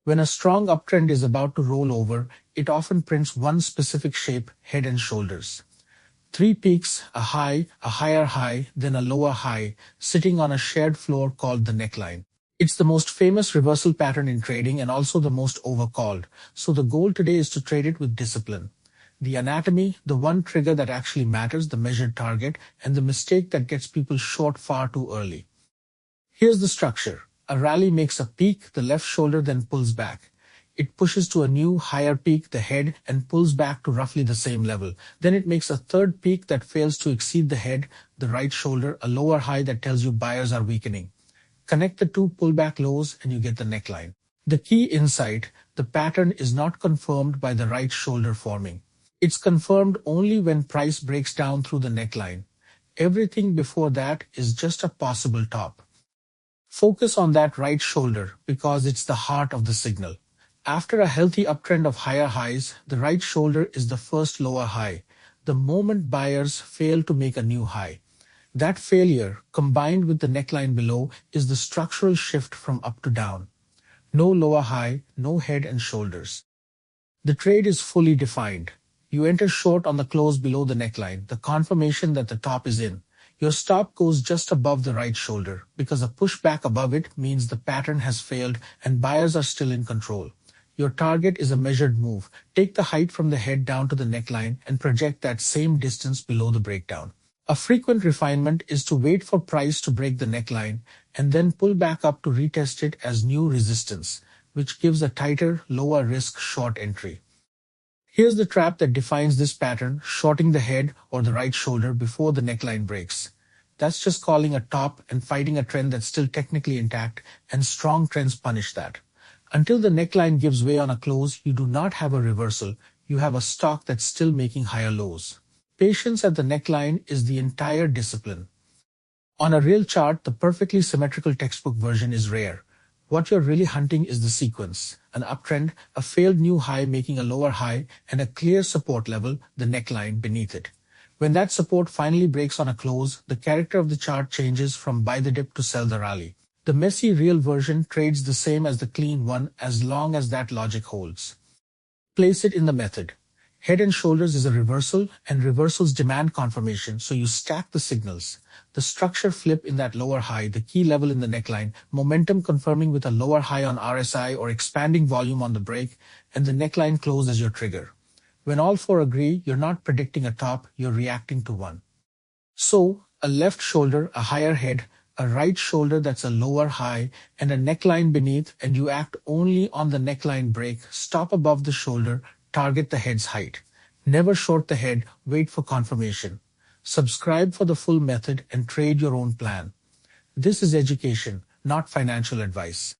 When a strong uptrend is about to roll over, it often prints one specific shape, head and shoulders. Three peaks, a high, a higher high, then a lower high, sitting on a shared floor called the neckline. It's the most famous reversal pattern in trading and also the most overcalled, so the goal today is to trade it with discipline. The anatomy, the one trigger that actually matters, the measured target, and the mistake that gets people short far too early. Here's the structure. A rally makes a peak, the left shoulder then pulls back. It pushes to a new, higher peak, the head, and pulls back to roughly the same level. Then it makes a third peak that fails to exceed the head, the right shoulder, a lower high that tells you buyers are weakening. Connect the two pullback lows and you get the neckline. The key insight, the pattern is not confirmed by the right shoulder forming. It's confirmed only when price breaks down through the neckline. Everything before that is just a possible top. Focus on that right shoulder because it's the heart of the signal. After a healthy uptrend of higher highs, the right shoulder is the first lower high, the moment buyers fail to make a new high. That failure, combined with the neckline below, is the structural shift from up to down. No lower high, no head and shoulders. The trade is fully defined. You enter short on the close below the neckline, the confirmation that the top is in. Your stop goes just above the right shoulder because a pushback above it means the pattern has failed and buyers are still in control. Your target is a measured move. Take the height from the head down to the neckline and project that same distance below the breakdown. A frequent refinement is to wait for price to break the neckline and then pull back up to retest it as new resistance, which gives a tighter, lower risk short entry. Here's the trap that defines this pattern, shorting the head or the right shoulder before the neckline breaks. That's just calling a top and fighting a trend that's still technically intact, and strong trends punish that. Until the neckline gives way on a close, you do not have a reversal, you have a stock that's still making higher lows. Patience at the neckline is the entire discipline. On a real chart, the perfectly symmetrical textbook version is rare. What you're really hunting is the sequence, an uptrend, a failed new high making a lower high, and a clear support level, the neckline beneath it. When that support finally breaks on a close, the character of the chart changes from buy the dip to sell the rally. The messy real version trades the same as the clean one as long as that logic holds. Place it in the method. Head and shoulders is a reversal, and reversals demand confirmation, so you stack the signals. The structure flip in that lower high, the key level in the neckline, momentum confirming with a lower high on RSI or expanding volume on the break, and the neckline close as your trigger. When all four agree, you're not predicting a top, you're reacting to one. So, a left shoulder, a higher head, a right shoulder that's a lower high, and a neckline beneath, and you act only on the neckline break, stop above the shoulder, target the head's height. Never short the head, wait for confirmation. Subscribe for the full method and trade your own plan. This is education, not financial advice.